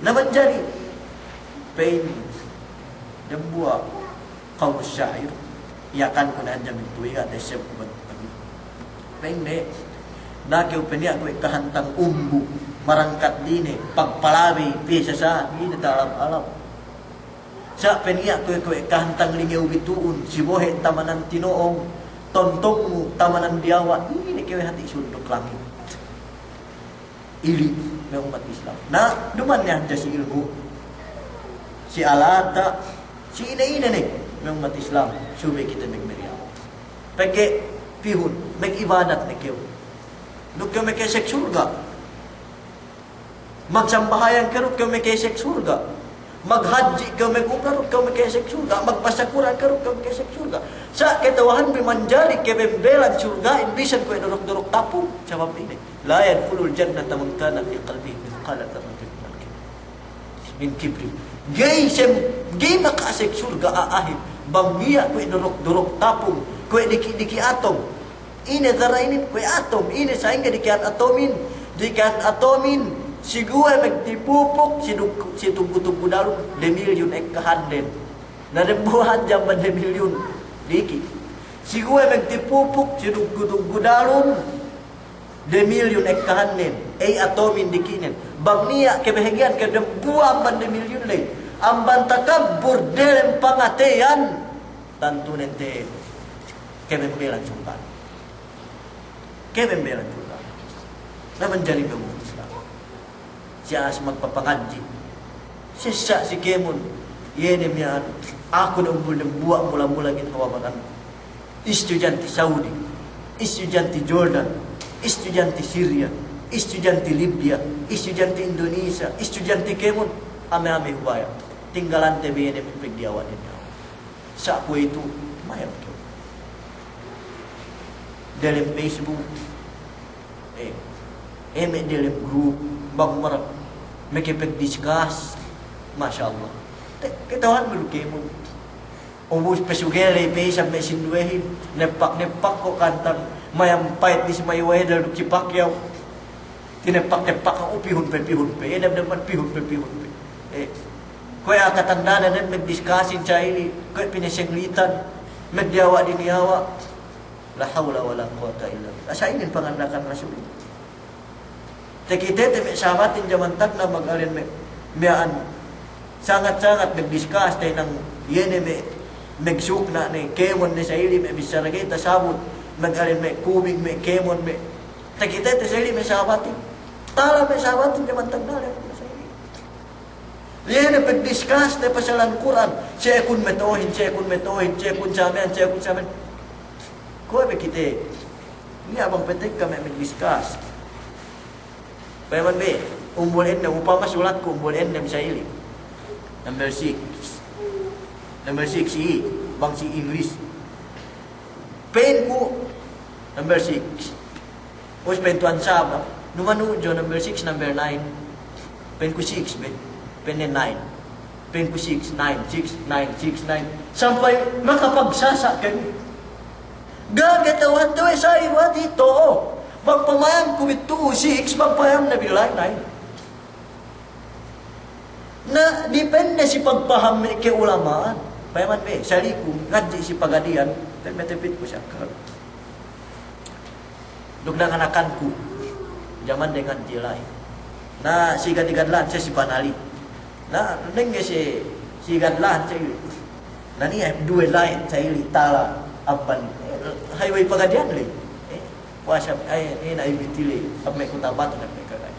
naman jari pain dembua kaum syair ya kan kuna jamin tuwi ga desep ban pende na ke upenia ko kahantang umbu marangkat dine pagpalawi pisa sa ini dalam alam sa penia ko kahantang lingeu bituun sibohe tamanan tinoong tontongmu tamanan diawa ini ke hati sunduk langit ili ng umat Islam na duman niya si ilmu si alata si ina nih ng umat Islam subay kita megmeriaw pagke pihun meg-ibadat na kayo duk kayo megkesek surga magsambahayan kayo kayo megkesek surga maghadji kayo megumrarot kayo megkesek surga magpasakuran kayo kayo megkesek surga sa ketawahan bimanjari kayo membelan surga inbisan ko durok-durok tapong sabab ini la yadkhulul jannata man kana fi qalbihi mithqala dharratin min kibri gay makasek surga aahid banggiya ko durok-durok tapong ko diki atom ini zara ini ko atom ini sehingga dikiat atomin sigua magtipupok si tunggu-tunggu dalu de milyon ek kahanden na rembuhan jam de milyon diki sigua magtipupok si tunggu-tunggu dalu de milyon ek kahanden atomin dikinen bangniya kebahagiaan ke buang ban de milyon lay amban takabur dalam pangatean tentu nente kemembelan sultan na menjadi bangun Islam si as magpapangaji sisa si kemun yene mian aku na umbul ng buwa mula-mula gin hawabanan estudyante Saudi estudyante Jordan estudyante Syria estudyante Libya estudyante Indonesia estudyante kemun ame-ame hubaya tinggalan TBN pagdiawan niya sa ako itu mayam ko dalam Facebook dalam grup bang marap makipag-discuss Masya Allah ketahuan mo mo ubus pesugere pesam mesinduehin nepak ko kantang mayampait ni si Mayweather si Pacquiao tinepak ko pihun pe naman pihun pe kaya katandaan na nag-discussin sa ili kaya pinasenglitan magdiawa din yawa La haula wala quwata illa billah. Asa ini pangandakan Rasul. Tekite me sahabatin zaman tagna magalin me miaan sangat-sangat nagdiscuss tay nang yene me megsukna ni kemon ni saili me bisaragay tasabot magalin me kubig me kemon me tekite te saili me sahabatin tala me sahabatin zaman tagna le saili yene pagdiscuss tay pasalan Quran siya kun metohin siya kun samen ko be kite ni abang petek kami discuss. Paman be umbul endem upama sulat ko umbul endem saili. Number 6 si bang si English. Pen ko number 6. Os pen tuan sab numanu jo number 6 number 9. Pen ko 6 be. Pen 9. Pen ko 6 9 6 9 6 9 sampai makapagsasa kami. Gagatawan to sa iwa dito. Magpamayam ko ito 6, magpayam na bilay 9. Na depende si pagpaham ke ulamaan. Payaman be, sali ko, ngadji si pagadian, metepit ko siya. Dugdang anakan ko, zaman dengan jilay. Na si gadigadlan siya si Panali. Na nengge si gadlan siya. Na niya, duwe lain sa ili tala, apan. Highway pagadian le. Puasa ay na ibitili pag may kutabat na may kagay.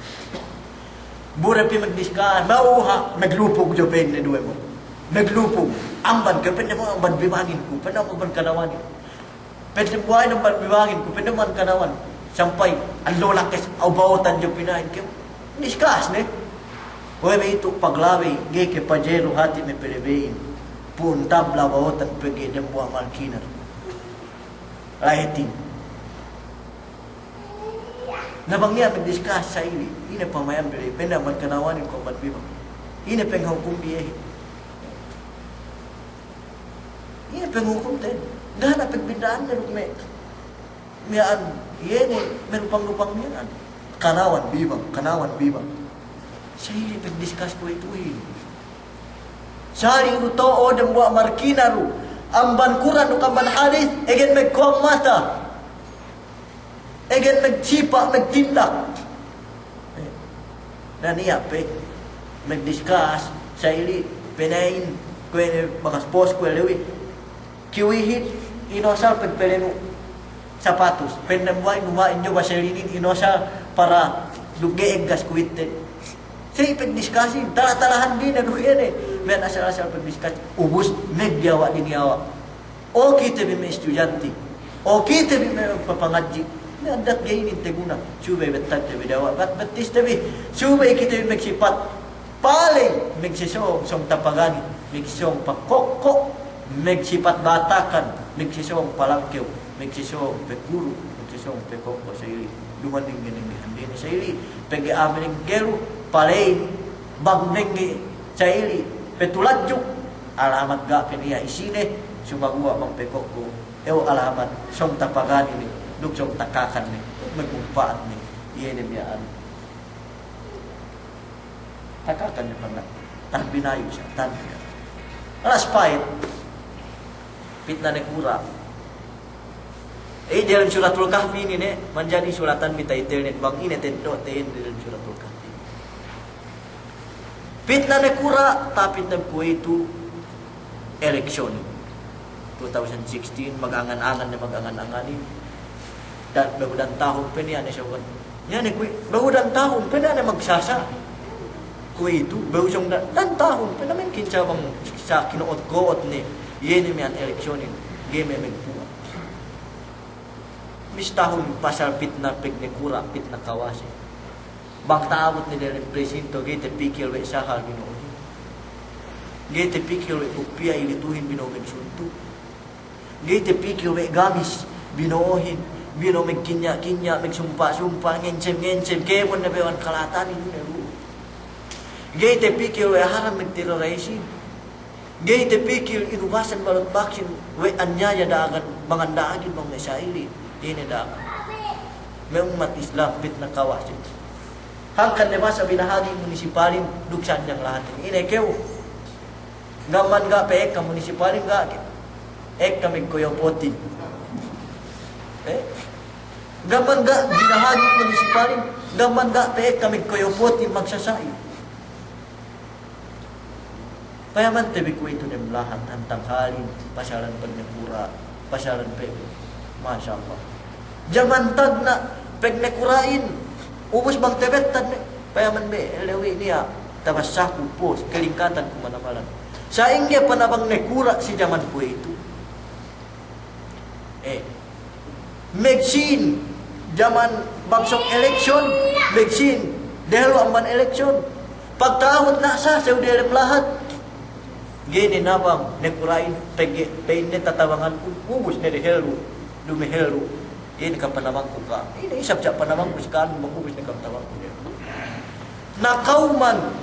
Bura pi magdiskan, mauha maglupog jo pen na duwe mo. Maglupog. Amban ka pen mo amban bibangin ko, pen mo ban kanawan. Pen buhay ng ban bibangin ko, pen man kanawan. Sampai ang lola kes au bawatan jo pinain ke. Diskas ne. Hoy may itu paglawi ge ke pajero hati me pelebein. Pun tabla bawatan pegi dem buah malkinar. Raheting. Nabang niya pag-discuss sa ili. Ina pamayam bili. Pena magkanawanin ko ba't bibang. Ina penghukum diya. Ina penghukum din. Gana pagbindaan na may miyaan. Iyan meron pang-lupang miyaan. Kanawan bibang. Sa ili pag-discuss ko ito Sari ito o dem buwa markina ro. Ang bankuran o kamban hadis, egen magkuang mata. Egen magsipa, magtindak. Na niya, mag-discuss sa ili, penain, kwen bakas pos ko lewi. Kiwihit, inosal pagpeleno sapatos. Pendamuay, numain nyo baselinin, inosal para lugeeg gas kuwite. Say pag-discussin, talatalahan din na yan May asal-asal pag-discuss, ubus, megyawa din yawa. O kita may estudyante, o kita may papangadji. May adat gainin teguna. Subay betag tabi dawa. Batis tabi, subay kita may magsipat. Palay, magsisong som tapagani, magsisong pakokko, magsipat batakan, magsisong palangkew, magsisong pekuru, magsisong pekokko sa ili. Dumating ganun hindi na sa ili. Pag-iamin ng gero, palay, bagneng sa ili, petuladjuk, alamat gapin niya isine, sumagua mang pekokko, ew alamat, som tapagani ni, duksong takakan ni, magmumpaan ni, iyan niyaan. Takakan niya pala, tan binayo siya, tan niya. Alas pahit, pitna ni kura. Dalam suratul kahfi ini menjadi suratan minta internet bang ini tendo dalam suratul kahfi. Pitna ni kura, tapi ko itu eleksyon 2016 mag-angan-angan na mag-angan-anganin. Dan bagudang tahun pa niya na siya. Yan eh, bagudang tahun pa na magsasa. Kuwi itu, bagudang dan tahun pa naman kinsa bang sa kinuot-goot ni yan yung yan eleksyonin. Game may magpuwa. Mis tahun pasal pitna pignikura, pitna kawasi. Bang taabot ni Darin Presinto, gete pikil we sahal binuhin. Gete pikil we upia ilituhin binuhin suntu. Gete pikil we gamis binuhin. Bino magkinya-kinya, magsumpa-sumpa, ngencem-ngencem, kemon na bewan kalatan yun. Gete pikil we haram magterorisin. Gete pikil inubasan balot baksin we anyaya dagan mangandagin bang mesaili. Ini dagan. May umat Islam pitna kawasin. Hangkan diba sa binahagi munisipalin duksan niyang lahat. Ini kew. Ngaman ga pe ek ka munisipalin ga ek ka magkuyaw potin. Gaman gak ginahagi munisipalin, gaman gak kami koyopoti magsasai. Payaman tebi ko ito ng lahat hantang halin, pasyalan pagnekura, pasyalan pe, Masya Allah. Jaman tag na pagnekurain, ubos bang tebetan, payaman be, elewi niya, tabas saku pos, kelingkatan kumanamalan. Sa ingya panabang nekura si jaman ko ito. Megsin, jaman bagsok eleksyon, megsin, dahil amban eleksyon. Pagtahod na sa udalim lahat. Gini nabang nekurain pegin tatawangan ubus ne dehelu dumehelu ini kapanabang ko ka ini isap sa panabang ko sikan magubus ne kapanabang ko nakauman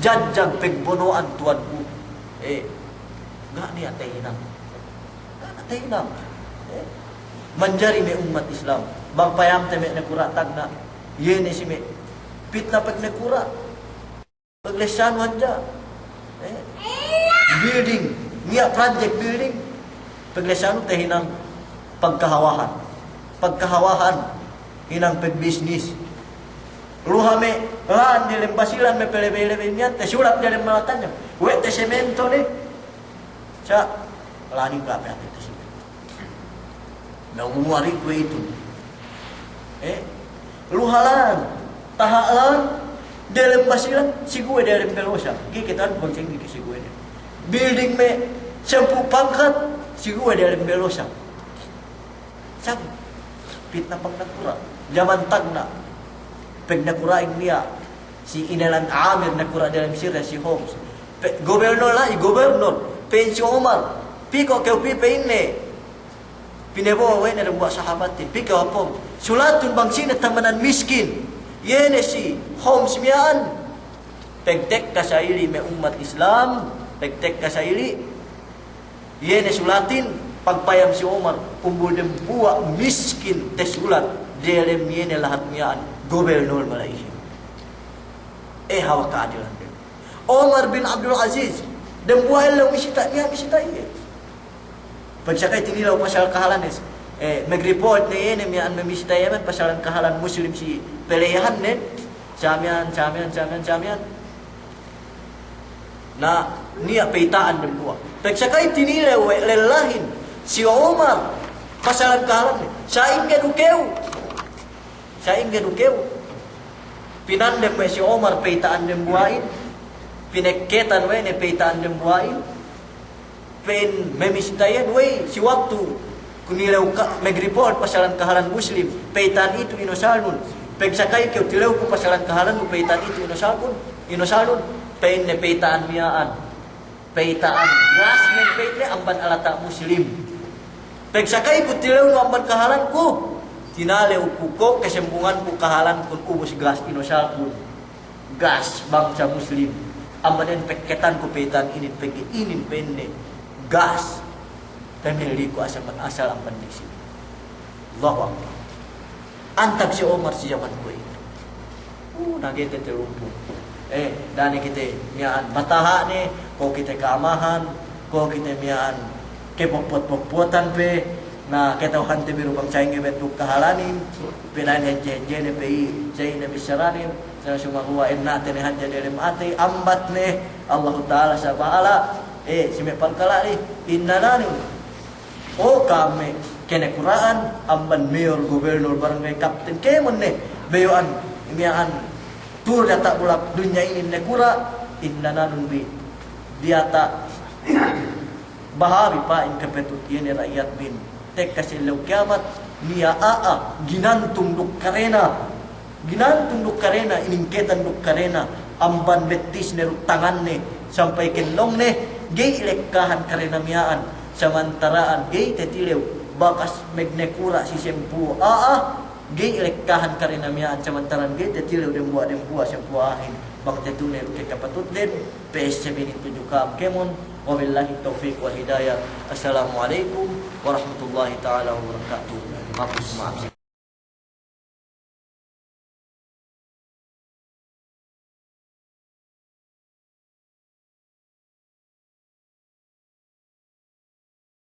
jajjag pegbonoan tuan ko gak ni atay manjari me umat Islam bang payam te me nekura tag na yene si me pitna pag nekura paglesan wanja building, niya project building. Paglesan tayo hinang pagkahawahan. Pagkahawahan, hinang pagbisnis. Luhame, nilim basilan, may pelebe-lebe niyan, te sulat niya mga tanya. Uwe, te semento ni. Siya, laning kape natin te semento. Nangumari ko ito. Luhalan, tahaan, dalam basilan, sigue dalam pelosa. Gikitan bang sing sigue. Building me 10 pangkat, sigue dalam pelosa. Sab pitna pang nakura. Zaman tagna. Pag nakurain niya si Inalan Amir nakura dalam Syria si Homs. Gobernador lah, gobernador. Pensyo Omar. Piko kau pipe ini. Pinebo we na buat sahabat. Piko apom. Sulatun bang sina tamanan miskin. Yene si Homs mian pegtek kasaili me umat Islam pegtek kasaili yene sulatin pagpayam si Omar umbul dem buak miskin tesulat delem yene lahat mian gobernador Malaysia hawa keadilan Omar bin Abdul Aziz dem buah elaw misita niya misita iya pagsakay tinilaw pasal kahalanes mag-report na yun, miyan memisita yaman, pasalan kahalan Muslim si peleyahan nen, samian. Na niya peitaan ng buwa. Pagsakay tinilaw, lelahin, si Omar, pasalan kahalan nen, saing gadukew. Pinandem mo si Omar, peitaan ng buwain, pinekketan we, peitaan ng buwain, memisita yan, si waktu, kunilaw ka, mag-report pasalan kahalan Muslim, peitan itu inosalun. Pagsakay kyo, tilaw ko pasalan kahalan mo, peitan itu inosalun. Pain ne peitaan miyaan. Peitaan. Gas men peit ne, amban alata Muslim. Pagsakay ko, tilaw no amban kahalan ko. Tinalew ko, kesembungan ko kahalan kun ubos gas inosalun. Gas bangsa Muslim. Amban pekketan ko peitan inin, inin penne. Gas. Tamili ko asal ang pandisi. Allahu Akbar. Antag si Omar si zaman ko ito. Nagete terumpo. Dani kita miyaan mataha ni, ko kita kaamahan, ko kita miyaan kepopot-popotan pe, na ketawhan te biru bang sayang betuk kahalanin, pinain henje ne pe chay na bisaranin, sa sumakuwain natin ni hanja dalam ate, ambat ne, Allah Ta'ala sa bahala, si may pagkalari, innananin, kami kenekuraan amban mayor gubernur barangay kapten kemon ne beyoan imian tur data bulak dunya ini nekura innananun bi diata bahari pa in kapetut yene rakyat bin tek kasilaw kiamat niya ginantung duk karena iningketan duk karena amban betis ne tangan ne sampai kenlong ne gay lekkahan karena miyaan samantaraan gay tetilew bakas megnekura si sempu gay lekkahan karinamian samantaraan gay tetilew dem buah sempu ahin bang tetunel ke kapatut den PSCB ni tunjukam kemon wabillahi taufiq wal hidayah. Assalamualaikum warahmatullahi taala wabarakatuh. Maaf